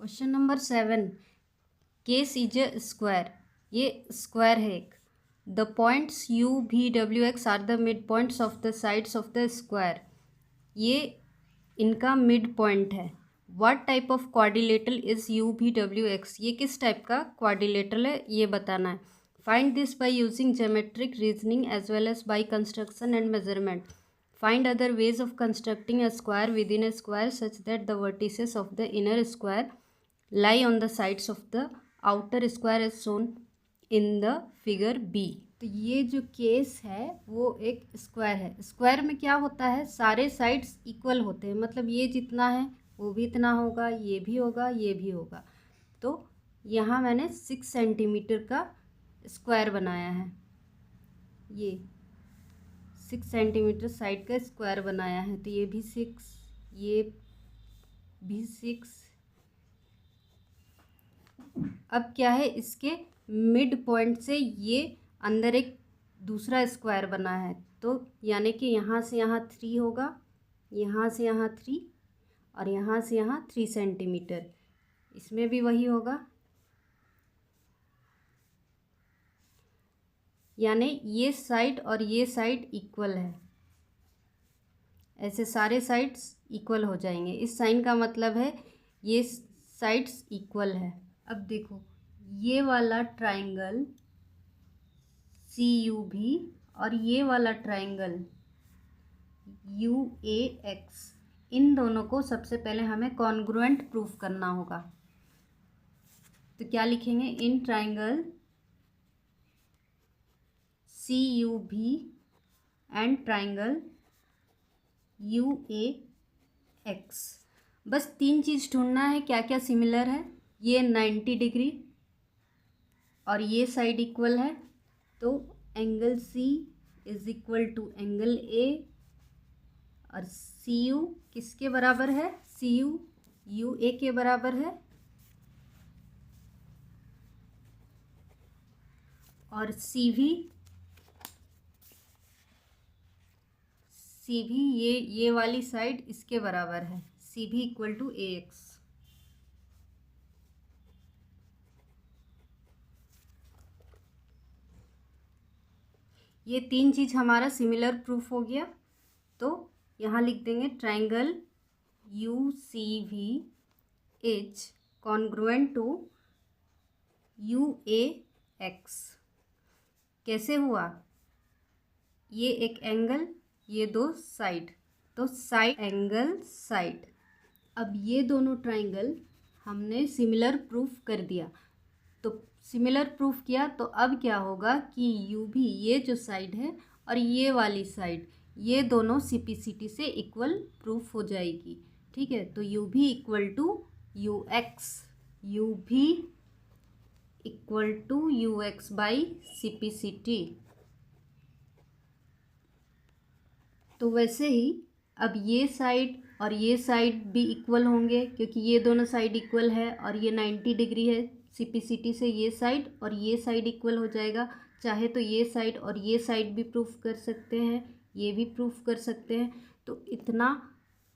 Question number 7। Case is a square. ये square है एक। The points U V W X are the mid points of the sides of the square. ये इनका mid point है। What type of quadrilateral is U V W X. ये किस type का quadrilateral है ये बताना है। Find this by using geometric reasoning as well as by construction and measurement. Find other ways of constructing a square within a square such that the vertices of the inner square lie on the sides of the outer square as shown in the figure B। तो ये जो case है वो एक square है। Square में क्या होता है, सारे साइड्स इक्वल होते हैं, मतलब ये जितना है वो भी इतना होगा, ये भी होगा, ये भी होगा। तो यहाँ मैंने 6 सेंटीमीटर का स्क्वायर बनाया है। ये 6 सेंटीमीटर साइड का स्क्वायर बनाया है। तो ये भी 6, ये भी 6। अब क्या है, इसके मिड पॉइंट से ये अंदर एक दूसरा स्क्वायर बना है। तो यानी कि यहाँ से यहाँ 3 होगा, यहाँ से यहाँ 3 और यहाँ से यहाँ 3 सेंटीमीटर। इसमें भी वही होगा, यानी ये साइड और ये साइड इक्वल है। ऐसे सारे साइड्स इक्वल हो जाएंगे। इस साइन का मतलब है ये साइड्स इक्वल है। अब देखो, ये वाला ट्राइंगल सी यू भी और ये वाला ट्राइंगल यू ए एक्स, इन दोनों को सबसे पहले हमें कॉन्ग्रुएंट प्रूफ करना होगा। तो क्या लिखेंगे, इन ट्राइंगल सी यू भी and triangle you A x. बस 3 चीज़ ढूंढना है, क्या क्या सिमिलर है। ये 90 डिग्री और ये साइड इक्वल है, तो angle C is equal to angle A. और सी यू किसके बराबर है, सी यू यू ए के बराबर है। और सी भी ये वाली साइड इसके बराबर है। सी भी इक्वल टू ए एक्स। ये 3 चीज़ हमारा सिमिलर प्रूफ हो गया। तो यहाँ लिख देंगे triangle U C V is congruent to U A X. कैसे हुआ, ये एक एंगल, ये 2 साइड, तो साइड एंगल साइड। अब ये दोनों ट्राइंगल हमने सिमिलर प्रूफ कर दिया। तो सिमिलर प्रूफ किया तो अब क्या होगा कि यू भी, ये जो साइड है और ये वाली साइड, ये दोनों सीपीसीटी से इक्वल प्रूफ हो जाएगी। ठीक है, तो U B equal to U X, U B equal to U X by CPCT. तो वैसे ही अब ये साइड और ये साइड भी इक्वल होंगे, क्योंकि ये दोनों साइड इक्वल है और ये 90 डिग्री है सीपीसीटी से। ये साइड और ये साइड इक्वल हो जाएगा। चाहे तो ये साइड और ये साइड भी प्रूफ कर सकते हैं, ये भी प्रूफ कर सकते हैं। तो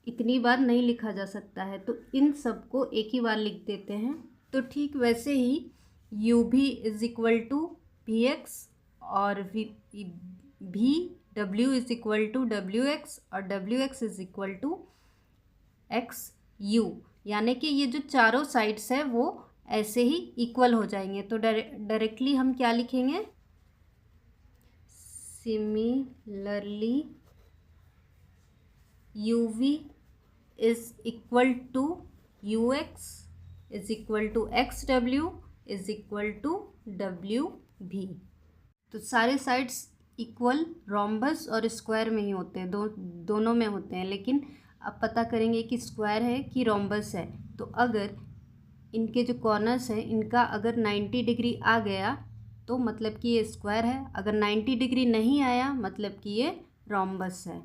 इतनी बार नहीं लिखा जा सकता है, तो इन सब को एक ही बार लिख देते हैं। तो ठीक वैसे ही U B is equal to V X और B W is equal to W X और W X is equal to X U, यानी कि ये जो चारों साइड्स है वो ऐसे ही इक्वल हो जाएंगे। तो डायरेक्टली हम क्या लिखेंगे, similarly U V is equal to U X is equal to X W is equal to W भी। तो सारे साइड्स इक्वल रोम्बस और स्क्वायर में ही होते हैं, दोनों में होते हैं। लेकिन अब पता करेंगे कि स्क्वायर है कि रोम्बस है। तो अगर इनके जो कॉर्नर्स हैं इनका अगर 90 डिग्री आ गया तो मतलब कि ये स्क्वायर है, अगर 90 डिग्री नहीं आया मतलब कि ये रोम्बस है।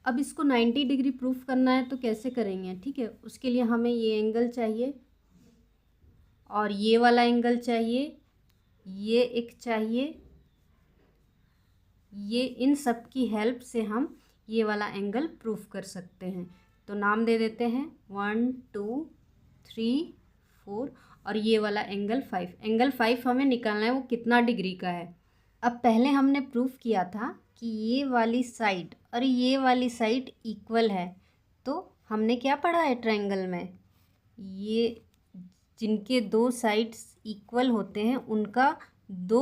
अब इसको 90 डिग्री प्रूफ करना है तो कैसे करेंगे, ठीक है। उसके लिए हमें ये एंगल चाहिए और ये वाला एंगल चाहिए, ये एक चाहिए। ये इन सब की हेल्प से हम ये वाला एंगल प्रूफ कर सकते हैं। तो नाम दे देते हैं 1 2 3 4 और ये वाला एंगल 5। एंगल 5 हमें निकालना है वो कितना डिग्री का है। अब पहले हमने प्रूफ किया था कि ये वाली साइड और ये वाली साइड इक्वल है। तो हमने क्या पढ़ा है ट्रायंगल में, ये जिनके दो साइड्स इक्वल होते हैं उनका दो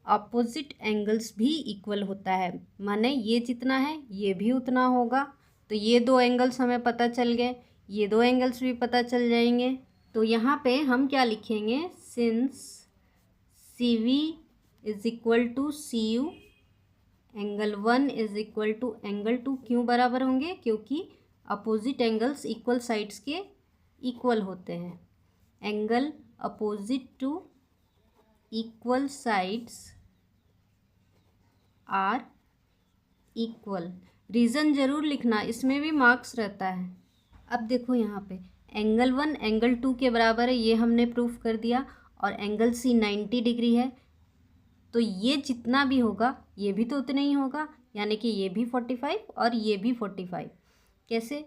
अपोजिट एंगल्स भी इक्वल होता है। माने ये जितना है ये भी उतना होगा। तो ये दो एंगल्स हमें पता चल गए, ये दो एंगल्स भी पता चल जाएंगे। तो यहाँ पे हम क्या लिखेंगे, since C V is equal to C U, angle 1 is equal to angle 2। क्यों बराबर होंगे, क्योंकि अपोजिट एंगल्स इक्वल साइड्स के इक्वल होते हैं। Angle opposite to equal sides are equal. Reason ज़रूर लिखना, इसमें भी मार्क्स रहता है। अब देखो यहाँ पे एंगल 1 एंगल 2 के बराबर है, ये हमने प्रूफ कर दिया। और एंगल सी 90 डिग्री है, तो ये जितना भी होगा ये भी तो उतना ही होगा, यानी कि ये भी 45 और ये भी 45। कैसे,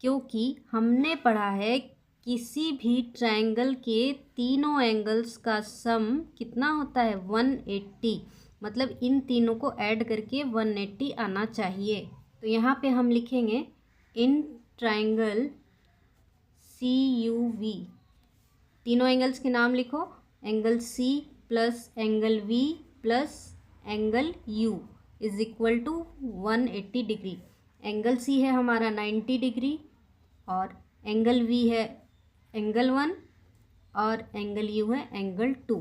क्योंकि हमने पढ़ा है किसी भी ट्रायंगल के तीनों एंगल्स का सम कितना होता है, 180। मतलब इन तीनों को ऐड करके 180 आना चाहिए। तो यहाँ पे हम लिखेंगे in triangle C U V, तीनों एंगल्स के नाम लिखो, angle C plus angle V plus angle U is equal to 180 degree. Angle C है हमारा 90 डिग्री और एंगल वी है एंगल 1 और एंगल यू है एंगल 2।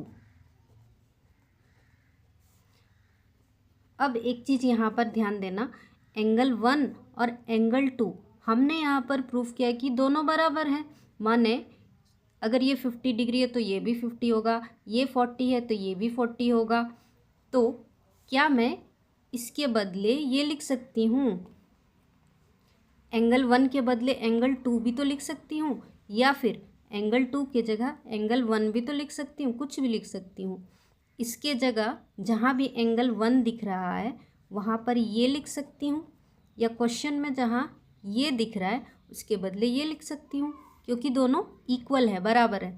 अब एक चीज़ यहाँ पर ध्यान देना, एंगल 1 और एंगल 2 हमने यहाँ पर प्रूफ किया कि दोनों बराबर हैं। माने अगर ये 50 डिग्री है तो ये भी 50 होगा, ये 40 है तो ये भी 40 होगा। तो क्या मैं इसके बदले ये लिख सकती हूँ, एंगल 1 के बदले एंगल 2 भी तो लिख सकती हूँ, या फिर एंगल 2 के जगह एंगल 1 भी तो लिख सकती हूँ, कुछ भी लिख सकती हूँ। इसके जगह जहाँ भी एंगल 1 दिख रहा है वहाँ पर ये लिख सकती हूँ, या क्वेश्चन में जहाँ ये दिख रहा है उसके बदले ये लिख सकती हूँ, क्योंकि दोनों इक्वल है, बराबर है।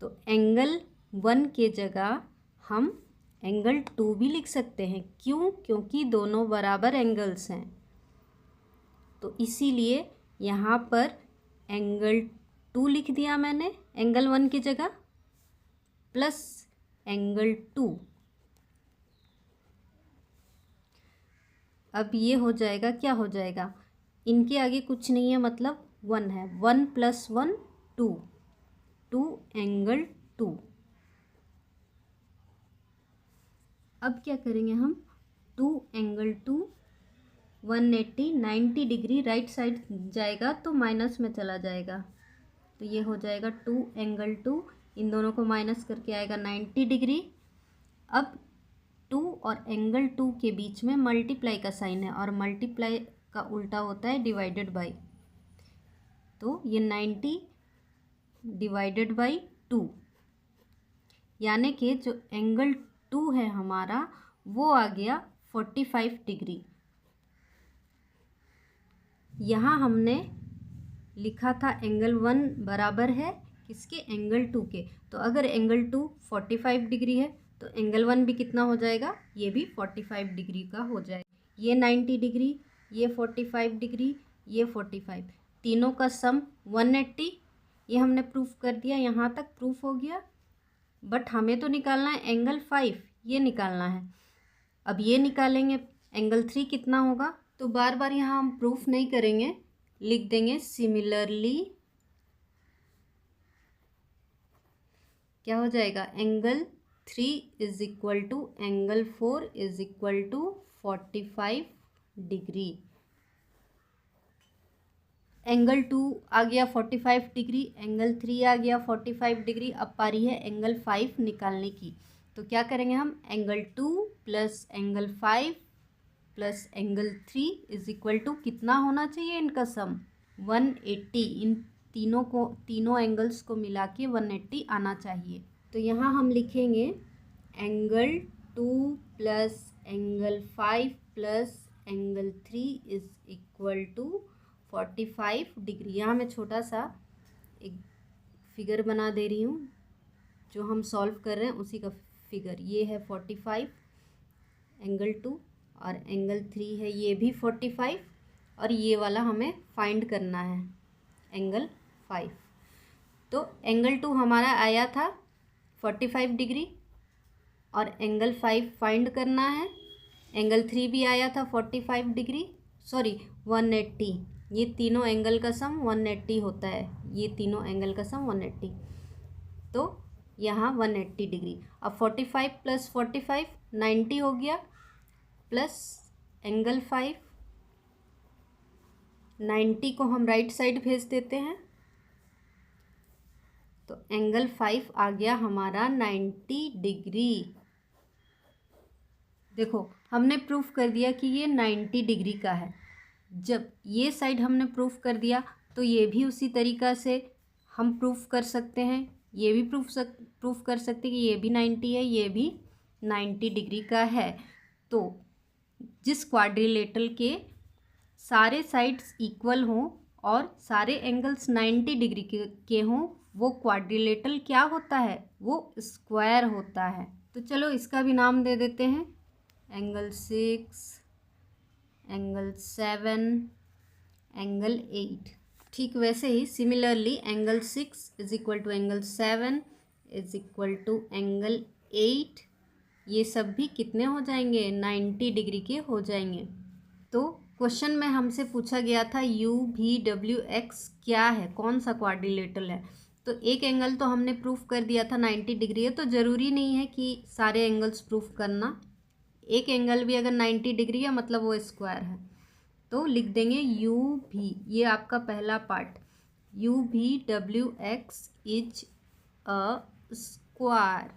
तो एंगल 1 के जगह हम एंगल 2 भी लिख सकते हैं। क्यों, क्योंकि दोनों बराबर एंगल्स हैं। तो इसीलिए यहाँ पर एंगल 2 लिख दिया मैंने एंगल 1 की जगह, प्लस एंगल 2। अब ये हो जाएगा, क्या हो जाएगा, इनके आगे कुछ नहीं है मतलब 1 है, 1 प्लस 1 2, 2 एंगल 2। अब क्या करेंगे हम, 2 एंगल 2 180 90 डिग्री राइट साइड जाएगा तो माइनस में चला जाएगा, तो ये हो जाएगा 2 एंगल 2, इन दोनों को माइनस करके आएगा 90 डिग्री। अब 2 और एंगल 2 के बीच में मल्टीप्लाई का साइन है, और मल्टीप्लाई का उल्टा होता है डिवाइडेड बाई। तो ये 90 डिवाइडेड बाई 2, यानी कि जो एंगल 2 है हमारा वो आ गया 45 डिग्री। यहाँ हमने लिखा था एंगल 1 बराबर है किसके, एंगल 2 के। तो अगर एंगल 2 45 डिग्री है तो एंगल 1 भी कितना हो जाएगा, ये भी 45 डिग्री का हो जाएगा। ये 90 डिग्री, ये 45 डिग्री, ये 45, तीनों का सम 180। ये हमने प्रूफ कर दिया, यहाँ तक प्रूफ हो गया। बट हमें तो निकालना है एंगल 5, ये निकालना है। अब ये निकालेंगे एंगल 3 कितना होगा, तो बार बार यहाँ हम प्रूफ नहीं करेंगे, लिख देंगे सिमिलरली क्या हो जाएगा, angle 3 is equal to angle 4 is equal to 45 degree. Angle 2 आ गया 45 डिग्री, एंगल 3 आ गया 45 डिग्री। अब पारी है एंगल 5 निकालने की। तो क्या करेंगे हम, angle 2 plus angle 5 plus angle 3 is equal to कितना होना चाहिए इनका सम, 180। इन तीनों एंगल्स को मिला के 180 आना चाहिए। तो यहाँ हम लिखेंगे angle 2 plus angle 5 plus angle 3 is equal to 45 degree. यहाँ मैं छोटा सा एक फिगर बना दे रही हूँ, जो हम सॉल्व कर रहे हैं उसी का फिगर। ये है 45 एंगल 2 और एंगल 3 है, ये भी 45 और ये वाला हमें फाइंड करना है एंगल 5। तो एंगल 2 हमारा आया था 45 डिग्री और एंगल 5 फाइंड करना है। एंगल 3 भी आया था 45 डिग्री, सॉरी 180। ये तीनों एंगल का सम 180 होता है, ये तीनों एंगल का सम 180। तो यहाँ 180 डिग्री। अब 45 प्लस 45 90 हो गया, प्लस एंगल 5, 90 को हम राइट साइड भेज देते हैं, तो एंगल 5 आ गया हमारा 90 डिग्री। देखो हमने प्रूफ कर दिया कि ये 90 डिग्री का है। जब ये साइड हमने प्रूफ कर दिया तो ये भी उसी तरीक़ा से हम प्रूफ कर सकते हैं, ये भी प्रूफ कर सकते हैं कि ये भी 90 है, ये भी 90 डिग्री का है। तो जिस क्वाड्रिलेटरल के सारे साइड्स इक्वल हों और सारे एंगल्स 90 डिग्री के हों, वो क्वाड्रिलेटरल क्या होता है, वो स्क्वायर होता है। तो चलो इसका भी नाम दे देते हैं, एंगल 6, एंगल 7, एंगल 8। ठीक वैसे ही similarly angle 6 is equal to angle 7 is equal to angle 8, ये सब भी कितने हो जाएंगे, 90 डिग्री के हो जाएंगे। तो क्वेश्चन में हमसे पूछा गया था UVWX क्या है, कौन सा क्वाड्रिलेटरल है। तो एक एंगल तो हमने प्रूफ कर दिया था 90 डिग्री है, तो ज़रूरी नहीं है कि सारे एंगल्स प्रूफ करना। एक एंगल भी अगर 90 डिग्री है मतलब वो स्क्वायर है, तो लिख देंगे UV, ये आपका पहला part, UVWX is a square.